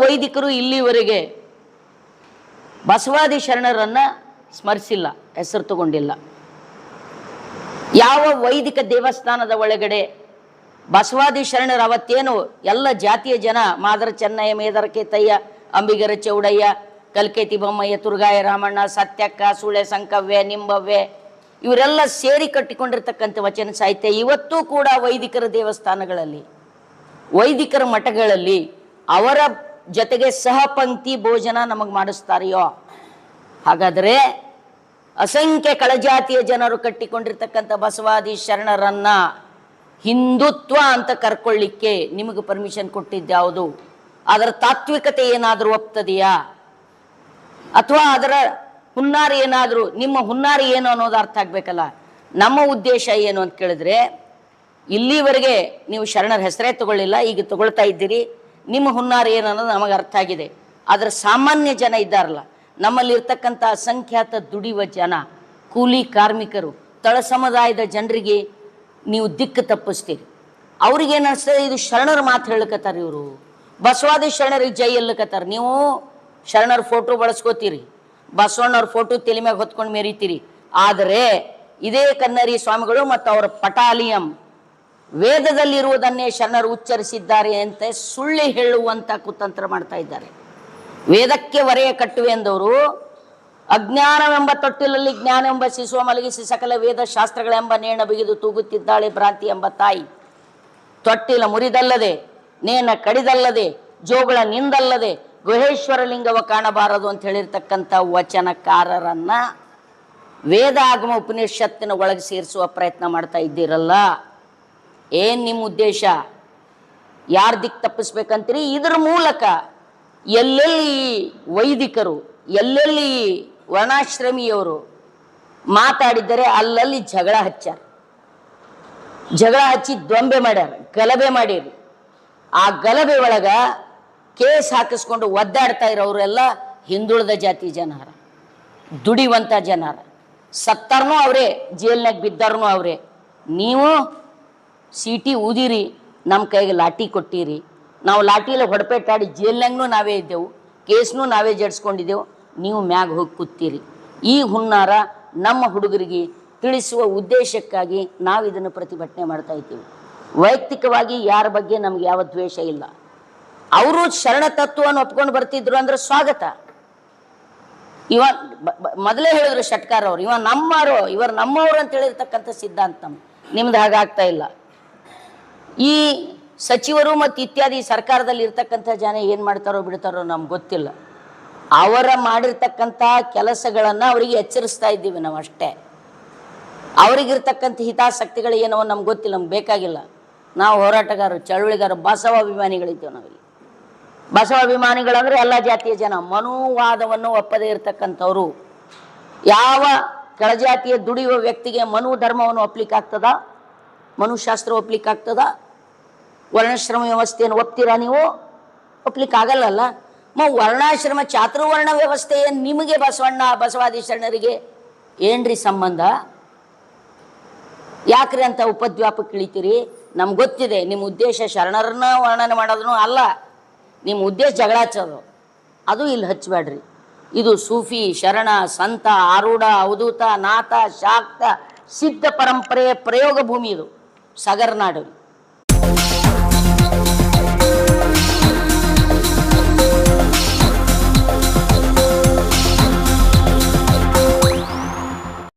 ವೈದಿಕರು ಇಲ್ಲಿವರೆಗೆ ಬಸವಾದಿ ಶರಣರನ್ನ ಸ್ಮರಿಸಿಲ್ಲ, ಹೆಸರು ತಗೊಂಡಿಲ್ಲ. ಯಾವ ವೈದಿಕ ದೇವಸ್ಥಾನದ ಒಳಗಡೆ ಬಸವಾದಿ ಶರಣರ ಅವತ್ತೇನು ಎಲ್ಲ ಜಾತಿಯ ಜನ ಮಾದರ ಚೆನ್ನಯ್ಯ, ಮೇದರ ಕೇತಯ್ಯ, ಅಂಬಿಗರ ಚೌಡಯ್ಯ, ಕಲ್ಕೇತಿ ಬೊಮ್ಮಯ್ಯ, ತುರ್ಗಾಯ ರಾಮಣ್ಣ, ಸತ್ಯಕ್ಕ, ಸುಳೆ ಸಂಕವ್ಯ, ನಿಂಬವ್ವೆ ಇವರೆಲ್ಲ ಸೇರಿ ಕಟ್ಟಿಕೊಂಡಿರ್ತಕ್ಕಂಥ ವಚನ ಸಾಹಿತ್ಯ ಇವತ್ತೂ ಕೂಡ ವೈದಿಕರ ದೇವಸ್ಥಾನಗಳಲ್ಲಿ, ವೈದಿಕರ ಮಠಗಳಲ್ಲಿ ಅವರ ಜೊತೆಗೆ ಸಹಪಂಕ್ತಿ ಭೋಜನ ನಮಗೆ ಮಾಡಿಸ್ತಾರೆಯೋ? ಹಾಗಾದರೆ ಅಸಂಖ್ಯ ಕೆಳಜಾತಿಯ ಜನರು ಕಟ್ಟಿಕೊಂಡಿರ್ತಕ್ಕಂಥ ಬಸವಾದಿ ಶರಣರನ್ನ ಹಿಂದುತ್ವ ಅಂತ ಕರ್ಕೊಳ್ಳಿಕ್ಕೆ ನಿಮಗೆ ಪರ್ಮಿಷನ್ ಕೊಟ್ಟಿದ್ದ್ಯಾವುದು? ಅದರ ತಾತ್ವಿಕತೆ ಏನಾದರೂ ಒಪ್ತದೆಯಾ? ಅಥವಾ ಅದರ ಹುನ್ನಾರಿ ಏನಾದರೂ, ನಿಮ್ಮ ಹುನ್ನಾರಿ ಏನು ಅನ್ನೋದು ಅರ್ಥ ಆಗ್ಬೇಕಲ್ಲ. ನಮ್ಮ ಉದ್ದೇಶ ಏನು ಅಂತ ಕೇಳಿದ್ರೆ, ಇಲ್ಲಿವರೆಗೆ ನೀವು ಶರಣರ ಹೆಸರೇ ತಗೊಳ್ಳಿಲ್ಲ, ಈಗ ತಗೊಳ್ತಾ ಇದ್ದೀರಿ. ನಿಮ್ಮ ಹುನ್ನಾರಿ ಏನು ಅನ್ನೋದು ನಮಗೆ ಅರ್ಥ ಆಗಿದೆ. ಆದರೆ ಸಾಮಾನ್ಯ ಜನ ಇದ್ದಾರಲ್ಲ, ನಮ್ಮಲ್ಲಿರ್ತಕ್ಕಂಥ ಅಸಂಖ್ಯಾತ ದುಡಿಯುವ ಜನ, ಕೂಲಿ ಕಾರ್ಮಿಕರು, ತಳ ಸಮುದಾಯದ ಜನರಿಗೆ ನೀವು ದಿಕ್ಕು ತಪ್ಪಿಸ್ತೀರಿ. ಅವ್ರಿಗೇನು ಅನಿಸ್ತದೆ, ಇದು ಶರಣರ ಮಾತು ಹೇಳಕತ್ತಾರ, ಇವರು ಬಸವಾದಿ ಶರಣರಿಗೆ ಜೈ ಎಲ್ಲಕತ್ತಾರ. ನೀವು ಶರಣರ ಫೋಟೋ ಬಳಸ್ಕೋತೀರಿ, ಬಸವಣ್ಣವ್ರ ಫೋಟೋ ತಲೆ ಮ್ಯಾಗ ಹೊತ್ಕೊಂಡು ಮೆರಿತೀರಿ. ಆದರೆ ಇದೇ ಕನ್ನರಿ ಸ್ವಾಮಿಗಳು ಮತ್ತು ಅವರ ಪಟಾಲಿಯಂ ವೇದದಲ್ಲಿರುವುದನ್ನೇ ಶರಣರು ಉಚ್ಚರಿಸಿದ್ದಾರೆ ಅಂತ ಸುಳ್ಳಿ ಹೇಳುವಂತ ಕುತಂತ್ರ ಮಾಡ್ತಾ ಇದ್ದಾರೆ. ವೇದಕ್ಕೆ ಹೊರೆಯ ಕಟ್ಟುವೆ ಎಂದವರು ಅಜ್ಞಾನವೆಂಬ ತೊಟ್ಟಿಲಲ್ಲಿ ಜ್ಞಾನವೆಂಬ ಶಿಶುವ ಮಲಗಿಸಿ ಸಕಲ ವೇದ ಶಾಸ್ತ್ರಗಳೆಂಬ ನೇಣ ಬಿಗಿದು ತೂಗುತ್ತಿದ್ದಾಳೆ ಭ್ರಾಂತಿ ಎಂಬ ತಾಯಿ. ತೊಟ್ಟಿಲ ಮುರಿದಲ್ಲದೆ, ನೇಣ ಕಡಿದಲ್ಲದೆ, ಜೋಗಳ ನಿಂದಲ್ಲದೆ ಗುಹೇಶ್ವರ ಲಿಂಗವ ಕಾಣಬಾರದು ಅಂತ ಹೇಳಿರ್ತಕ್ಕಂಥ ವಚನಕಾರರನ್ನ ವೇದ ಆಗಮ ಉಪನಿಷತ್ತಿನ ಒಳಗೆ ಸೇರಿಸುವ ಪ್ರಯತ್ನ ಮಾಡ್ತಾ ಇದ್ದೀರಲ್ಲ, ಏನ್ ನಿಮ್ಮ ಉದ್ದೇಶ? ಯಾರು ದಿಕ್ಕು ತಪ್ಪಿಸ್ಬೇಕಂತೀರಿ? ಇದ್ರ ಮೂಲಕ ಎಲ್ಲೆಲ್ಲಿ ವೈದಿಕರು, ಎಲ್ಲೆಲ್ಲಿ ವರ್ಣಾಶ್ರಮಿಯವರು ಮಾತಾಡಿದರೆ ಅಲ್ಲಲ್ಲಿ ಜಗಳ ಹಚ್ಚಾರ, ಜಗಳ ಹಚ್ಚಿ ದ್ವಂಬೆ ಮಾಡ್ಯಾರ, ಗಲಭೆ ಮಾಡಿರಿ. ಆ ಗಲಭೆ ಒಳಗ ಕೇಸ್ ಹಾಕಿಸ್ಕೊಂಡು ಒದ್ದಾಡ್ತಾ ಇರೋರೆಲ್ಲ ಹಿಂದುಳಿದ ಜಾತಿ ಜನರ, ದುಡಿಯುವಂಥ ಜನರ. ಸತ್ತಾರನೂ ಅವರೇ, ಜೈಲ್ನಾಗ ಬಿದ್ದಾರನೂ ಅವರೇ. ನೀವು ಸೀಟಿ ಊದಿರಿ, ನಮ್ಮ ಕೈಗೆ ಲಾಠಿ ಕೊಟ್ಟಿರಿ. ನಾವು ಲಾಠಿಯಲ್ಲಿ ಹೊಡಪೆಟ್ಟಾಡಿ ಜೈಲ್ನಾಗೂ ನಾವೇ ಇದ್ದೆವು, ಕೇಸ್ನೂ ನಾವೇ ಜಡ್ಸ್ಕೊಂಡಿದ್ದೆವು. ನೀವು ಮ್ಯಾಗ ಹೋಗಿ ಕೂತೀರಿ. ಈ ಹುನ್ನಾರ ನಮ್ಮ ಹುಡುಗರಿಗೆ ತಿಳಿಸುವ ಉದ್ದೇಶಕ್ಕಾಗಿ ನಾವು ಇದನ್ನು ಪ್ರತಿಭಟನೆ ಮಾಡ್ತಾ ಇದ್ದೀವಿ. ವೈಯಕ್ತಿಕವಾಗಿ ಯಾರ ಬಗ್ಗೆ ನಮ್ಗೆ ಯಾವ ದ್ವೇಷ ಇಲ್ಲ. ಅವರು ಶರಣ ತತ್ವವನ್ನು ಒಪ್ಕೊಂಡು ಬರ್ತಿದ್ರು ಅಂದ್ರೆ ಸ್ವಾಗತ. ಇವ ಮೊದಲೇ ಹೇಳಿದ್ರು ಷಟ್ಕಾರ್ ಅವರು, ಇವರು ನಮ್ಮವರು ಅಂತ ಹೇಳಿರ್ತಕ್ಕಂಥ ಸಿದ್ಧಾಂತ ನಿಮ್ದು ಹಾಗಾಗ್ತಾ ಇಲ್ಲ. ಈ ಸಚಿವರು ಮತ್ತು ಇತ್ಯಾದಿ ಸರ್ಕಾರದಲ್ಲಿ ಇರ್ತಕ್ಕಂಥ ಜನ ಏನು ಮಾಡ್ತಾರೋ ಬಿಡ್ತಾರೋ ನಮ್ಗೆ ಗೊತ್ತಿಲ್ಲ. ಅವರ ಮಾಡಿರ್ತಕ್ಕಂಥ ಕೆಲಸಗಳನ್ನು ಅವರಿಗೆ ಎಚ್ಚರಿಸ್ತಾ ಇದ್ದೀವಿ ನಾವು ಅಷ್ಟೇ. ಅವರಿಗಿರ್ತಕ್ಕಂಥ ಹಿತಾಸಕ್ತಿಗಳು ಏನೋ ನಮ್ಗೆ ಗೊತ್ತಿಲ್ಲ, ನಮ್ಗೆ ಬೇಕಾಗಿಲ್ಲ. ನಾವು ಹೋರಾಟಗಾರರು, ಚಳುವಳಿಗಾರರು, ಬಸವಾಭಿಮಾನಿಗಳಿದ್ದೇವೆ. ನಾವಿಲ್ಲಿ ಬಸವಾಭಿಮಾನಿಗಳಂದ್ರೆ ಎಲ್ಲ ಜಾತಿಯ ಜನ. ಮನುವಾದವನ್ನು ಒಪ್ಪದೇ ಇರತಕ್ಕಂಥವ್ರು. ಯಾವ ಕೆಳಜಾತಿಯ ದುಡಿಯುವ ವ್ಯಕ್ತಿಗೆ ಮನು ಧರ್ಮವನ್ನು ಒಪ್ಲಿಕ್ಕೆ ಆಗ್ತದ? ಮನುಶಾಸ್ತ್ರ ಒಪ್ಲಿಕ್ಕೆ ಆಗ್ತದ? ವರ್ಣಾಶ್ರಮ ವ್ಯವಸ್ಥೆಯನ್ನು ಒಪ್ತೀರಾ ನೀವು? ಒಪ್ಲಿಕ್ಕೆ ಆಗಲ್ಲಲ್ಲ. ವರ್ಣಾಶ್ರಮ ಚಾತುರ್ವರ್ಣ ವ್ಯವಸ್ಥೆ ನಿಮಗೆ ಬಸವಾದಿ ಶರಣರಿಗೆ ಏನ್ರಿ ಸಂಬಂಧ? ಯಾಕ್ರಿ ಅಂತ ಉಪದ್ವ್ಯಾಪಕ್ಕೆ ಇಳಿತೀರಿ? ನಮ್ಗೆ ಗೊತ್ತಿದೆ ನಿಮ್ಮ ಉದ್ದೇಶ ಶರಣರನ್ನ ವರ್ಣನೆ ಮಾಡೋದನ್ನು ಅಲ್ಲ, ನಿಮ್ಮ ಉದ್ದೇಶ ಜಗಳ ಹಚ್ಚೋದು. ಅದು ಇಲ್ಲಿ ಹಚ್ಚಬೇಡ್ರಿ. ಇದು ಸೂಫಿ, ಶರಣ, ಸಂತ, ಆರೂಢ, ಅವಧೂತ, ನಾಥ, ಶಾಕ್ತ, ಸಿದ್ಧ ಪರಂಪರೆಯ ಪ್ರಯೋಗ ಭೂಮಿ. ಇದು ಸಗರ್ನಾಡು.